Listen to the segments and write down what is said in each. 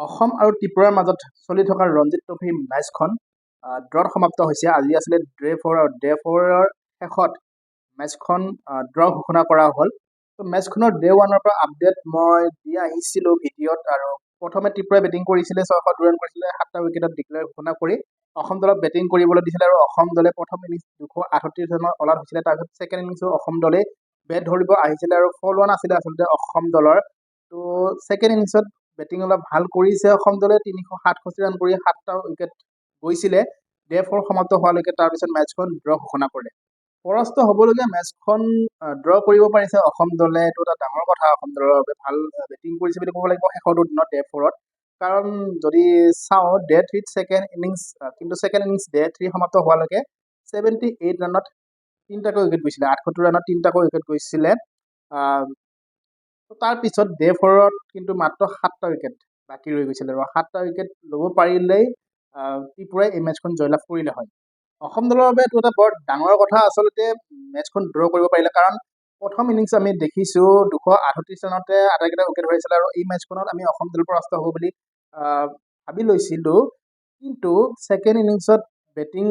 অসম আৰু ত্ৰিপুৰাৰ মাজত চলি থকা ৰঞ্জিত ট্ৰফী মেচখন ড্ৰত সমাপ্ত হৈছে। আজি আছিলে ডে 4ৰ শেষত মেচখন ড্ৰ ঘোষণা কৰা হ'ল। তো মেচখনৰ ডে 1ৰ পৰা আপডেট মই দি আহিছিলোঁ ভিডিঅ'ত। আৰু প্ৰথমে ত্ৰিপুৰাই বেটিং কৰিছিলে, 602 ৰান কৰিছিলে, 7টা উইকেটত ডিক্লেয়াৰ ঘোষণা কৰি অসম দলক বেটিং কৰিবলৈ দিছিলে। আৰু অসম দলে প্ৰথম ইনিংছ 238 ৰানৰ অলাত হৈছিলে। তাৰপিছত ছেকেণ্ড ইনিংছো অসম দলে বেট ধৰিব আহিছিলে আৰু ফল ওৱান আছিলে আচলতে অসম দলৰ। তো ছেকেণ্ড ইনিংছত বেটিং অলপ ভাল কৰিছে অসম দলে, 367 ৰান কৰি 7টা উইকেট গৈছিলে ডে 4 সমাপ্ত হোৱালৈকে। তাৰপিছত মেচখন ড্ৰ ঘোষণা কৰে। পৰাস্ত হ'বলগীয়া মেচখন ড্ৰ কৰিব পাৰিছে অসম দলে, এইটো এটা ডাঙৰ কথা অসম দলৰ বাবে। ভাল বেটিং কৰিছে বুলি ক'ব লাগিব শেষৰ দুদিনত ডে 4ত। কাৰণ যদি চাওঁ ডে 3ত ছেকেণ্ড ইনিংছ, কিন্তু ছেকেণ্ড ইনিংছ ডে 3 সমাপ্ত হোৱালৈকে 78 ৰানত 3টাকৈ উইকেট গৈছিলে, 78 ৰানত 3টাকৈ উইকেট গৈছিলে। তাৰপিছত ডে 4ত কিন্তু মাত্ৰ 7টা উইকেট বাকী ৰৈ গৈছিলে, আৰু 7টা উইকেট ল'ব পাৰিলেই ত্ৰিপুৰাই এই মেচখন জয়লাভ কৰিলে হয়। অসম দলৰ বাবে এইটো এটা বৰ ডাঙৰ কথা আচলতে মেচখন ড্ৰ কৰিব পাৰিলে। কাৰণ প্ৰথম ইনিংছ আমি দেখিছোঁ 238 ৰানতে আটাইকেইটা উইকেট হৈছিলে, আৰু এই মেচখনত আমি অসম দল পৰাস্ত হ'ব বুলি ভাবি লৈছিলোঁ। কিন্তু ছেকেণ্ড ইনিংছত বেটিং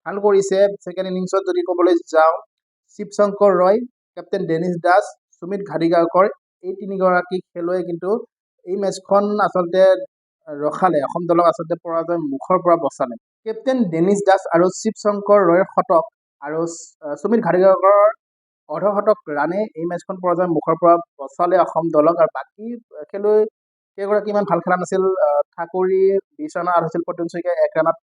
ভাল কৰিছে। ছেকেণ্ড ইনিংছত যদি ক'বলৈ যাওঁ, শিৱশংকৰ ৰয়, কেপ্টেইন ডেনিছ দাস, সুমিত ঘাদিগাওকৰ, এই তিনিগৰাকী খেলুৱৈ কিন্তু এই মেচখন আচলতে ৰখালে, অসম দলক আচলতে পৰাজয়ৰ মুখৰ পৰা বচালে। কেপ্টেইন ডেনিছ দাস আৰু শিৱশংকৰ ৰয়ৰ শতক আৰু সুমিত ঘাদিগাওকৰৰ অৰ্ধশতক ৰানে এই মেচখন পৰাজয়ৰ মুখৰ পৰা বচালে অসম দলক। আৰু বাকী খেলুৱৈ কেইগৰাকী ইমান ভাল খেলা নাছিল। ঠাকুৰী 20 ৰানত আউট হৈছিল, প্ৰদ্যুৎ শইকীয়া 1 ৰানত,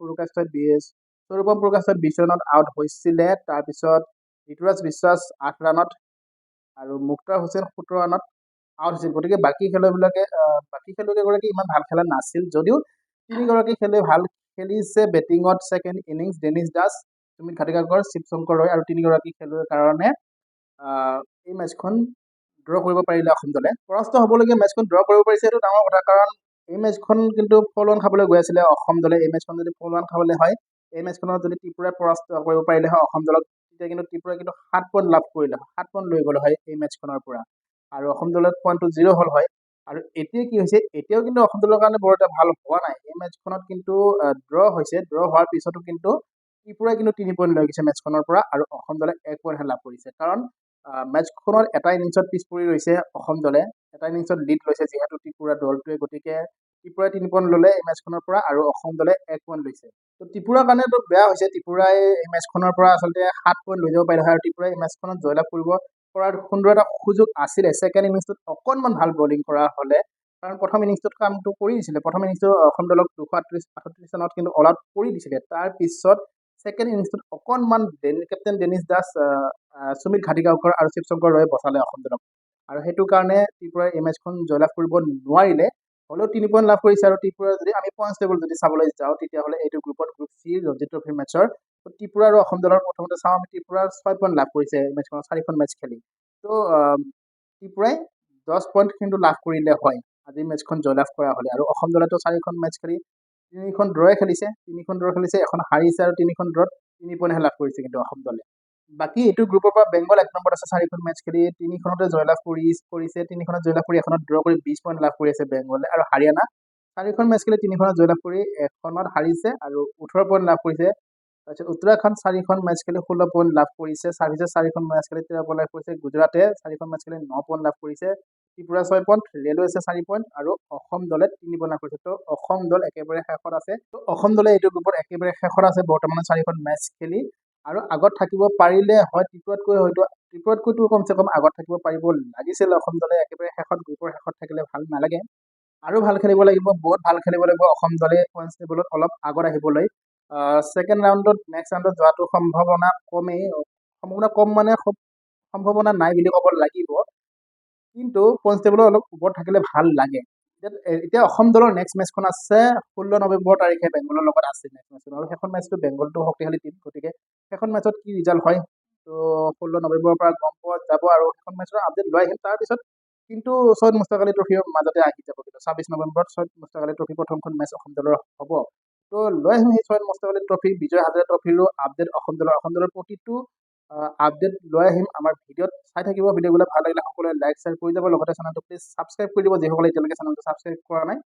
স্বৰূপম প্ৰকাশে 20 ৰানত আউট হৈছিলে। তাৰপিছত ঋতুৰাজ বিশ্বাস 8 ৰানত আৰু মুক্তাৰ হুছেইন 17 ৰানত আউট হৈছিল। গতিকে বাকী খেলুৱৈকেইগৰাকী ইমান ভাল খেলা নাছিল, যদিও তিনিগৰাকী খেলুৱৈ ভাল খেলিছে বেটিঙত। ছেকেণ্ড ইনিংছ ডেনিছ দাস, সুমিত ঘাদিগাওকৰ, শিৱশংকৰ ৰয় আৰু তিনিগৰাকী খেলুৱৈৰ কাৰণে এই মেচখন ড্ৰ কৰিব পাৰিলে অসম দলে। পৰাস্ত হ'বলগীয়া মেচখন ড্ৰ কৰিব পাৰিছে, এইটো ডাঙৰ কথা। কাৰণ এই মেচখন কিন্তু ফল ওৱান খাবলৈ গৈ আছিলে অসম দলে। এই মেচখন যদি ফল ওৱান খাবলৈ হয়, এই মেচখনত যদি ত্ৰিপুৰাই পৰাস্ত কৰিব পাৰিলে হয় অসম দলক, তেতিয়া কিন্তু ত্ৰিপুৰাই কিন্তু 7 পইণ্ট লাভ কৰিলে হয়, 7 পইণ্ট লৈ গ'লে হয় এই মেচখনৰ পৰা, আৰু অসম দলৰ পইণ্টটো 0 হ'ল হয়। আৰু এতিয়া কি হৈছে, এতিয়াও কিন্তু অসম দলৰ কাৰণে বৰ এটা ভাল হোৱা নাই। এই মেচখনত কিন্তু ড্ৰ হৈছে। ড্ৰ হোৱাৰ পিছতো কিন্তু ত্ৰিপুৰাই কিন্তু 3 পইণ্ট লৈ গৈছে মেচখনৰ পৰা, আৰু অসম দলে 1 পইণ্টহে লাভ কৰিছে। কাৰণ মেচখনৰ এটা ইনিংছত পিছ পৰি ৰৈছে অসম দলে, এটা ইনিংছত লিড লৈছে যিহেতু ত্ৰিপুৰা দলটোৱে। গতিকে ত্ৰিপুৰাই 3 পইণ্ট ল'লে এই মেচখনৰ পৰা, আৰু অসম দলে 1 পইণ্ট লৈছে। তো ত্ৰিপুৰাৰ কাৰণেতো বেয়া হৈছে। ত্ৰিপুৰাই এই মেচখনৰ পৰা আচলতে 7 পইণ্ট লৈ যাব পাৰিলে হয়, আৰু ত্ৰিপুৰাই এই মেচখনত জয়লাভ কৰিব পৰাৰ সুন্দৰ এটা সুযোগ আছিলে ছেকেণ্ড ইনিংছটোত অকণমান ভাল বলিং কৰা হ'লে। কাৰণ প্ৰথম ইনিংছটোত কামটো কৰি দিছিলে। প্ৰথম ইনিংছটো অসম দলক 238 ৰানত কিন্তু অল আউট কৰি দিছিলে। তাৰপিছত ছেকেণ্ড ইনিংছটোত অকণমান কেপ্টেইন ডেনিছ দাস, সুমিত ঘাদিগাওকৰ আৰু শিৱশংকৰ ৰয়ে বচালে অসম দলক, আৰু সেইটো কাৰণে ত্ৰিপুৰাই এই মেচখন জয়লাভ কৰিব নোৱাৰিলে। হ'লেও 3 পইণ্ট লাভ কৰিছে। আৰু ত্ৰিপুৰাৰ যদি আমি পইণ্টছ টেবুল যদি চাবলৈ যাওঁ, তেতিয়াহ'লে এইটো গ্ৰুপ চি ৰঞ্জিত ট্ৰফী মেচৰ ত্ৰিপুৰা আৰু অসম দলৰ প্ৰথমতে চাওঁ আমি, ত্ৰিপুৰাৰ 6 পইণ্ট লাভ কৰিছে এই মেচখনত 4খন মেচ খেলি। তো ত্ৰিপুৰাই 10 পইণ্ট কিন্তু লাভ কৰিলে হয় আজি মেচখন জয়লাভ কৰা হ'লে। আৰু অসম দলেতো 4খন মেচ খেলি 3খন ড্ৰয়ে খেলিছে, 3খন ড্ৰ খেলিছে, এখন হাৰিছে, আৰু 3খন ড্ৰত 3 পইণ্টহে লাভ কৰিছে কিন্তু অসম দলে। বাকী এইটো গ্ৰুপৰ পৰা বেংগল 1 নম্বৰত আছে, 4খন মেচ খেলি 3খনতে জয়লাভ কৰিছে, 3খনত জয়লাভ কৰি এখনত ড্ৰ কৰি 20 পইণ্ট লাভ কৰি আছে বেংগলে। আৰু হাৰিয়ানা 4খন মেচ খেলি 3খনত জয়লাভ কৰি এখনত হাৰিছে আৰু 18 পইণ্ট লাভ কৰিছে। তাৰপিছত উত্তৰাখণ্ড 4খন মেচ খেলি 16 পইণ্ট লাভ কৰিছে। ছাৰ্ভিচেছ 4খন মেচ খেলি 13 পইণ্ট লাভ কৰিছে। গুজৰাটে 4খন মেচ খেলি 9 পইণ্ট লাভ কৰিছে। ত্ৰিপুৰা 6 পইণ্ট, ৰেলৱেছে 4 পইণ্ট, আৰু অসম দলে 3 পইণ্ট লাভ কৰিছে। তো অসম দল একেবাৰে শেষত আছে। তো অসম দলে এইটো গ্ৰুপত একেবাৰে শেষত আছে বৰ্তমানে 4খন মেচ খেলি, আৰু আগত থাকিব পাৰিলে হয় ত্ৰিপুৰাতকৈতো কমচে কম আগত থাকিব পাৰিব লাগিছিল অসম দলে। একেবাৰে শেষত, গ্ৰুপৰ শেষত থাকিলে ভাল নালাগে, আৰু ভাল খেলিব লাগিব, বহুত ভাল খেলিব লাগিব অসম দলে পইণ্টছ টেবুলত অলপ আগত আহিবলৈ। ছেকেণ্ড ৰাউণ্ডত, নেক্সট ৰাউণ্ডত যোৱাটো সম্ভাৱনা কমেই, সম্ভাৱনা কম মানে সম্ভাৱনা নাই বুলি ক'ব লাগিব। কিন্তু পইণ্টছ টেবুলত অলপ ওপৰত থাকিলে ভাল লাগে। এতিয়া অসম দলৰ নেক্সট মেচখন আছে 16 নৱেম্বৰ তাৰিখে বেংগলৰ লগত আছে নেক্সট মেচখন, আৰু সেইখন মেচটো বেংগলটো শক্তিশালী টিম। গতিকে সেইখন মেচত কি ৰিজাল্ট হয়, তো 16 নৱেম্বৰৰ পৰা গম পোৱা যাব, আৰু সেইখন মেচৰ আপডেট লৈ আহিম। তাৰপিছত কিন্তু ছৈয়দ মুস্তাক আলী ট্ৰফিৰ মাজতে আহি যাব, কিন্তু 26 নৱেম্বৰত ছৈয়দ মুস্তাক আলী ট্ৰফি প্ৰথমখন মেচ অসম দলৰ হ'ব। তো লৈ আহিম সেই ছৈয়দ মুস্তাক আলী ট্ৰফি, বিজয় হাজাৰে ট্ৰফিৰো আপডেট অসম দলৰ প্ৰতিটো আপডেট লৈ আহিম আমাৰ ভিডিঅ'ত। চাই থাকিব, ভিডিঅ'বিলাক ভাল লাগিলে সকলোৱে লাইক শ্বেয়াৰ কৰি যাব, লগতে চেনেলটো প্লিজ ছাবস্ক্ৰাইব কৰি দিব যিসকলে এতিয়ালৈকে চেনেলটো ছাবস্ক্ৰাইব কৰা নাই।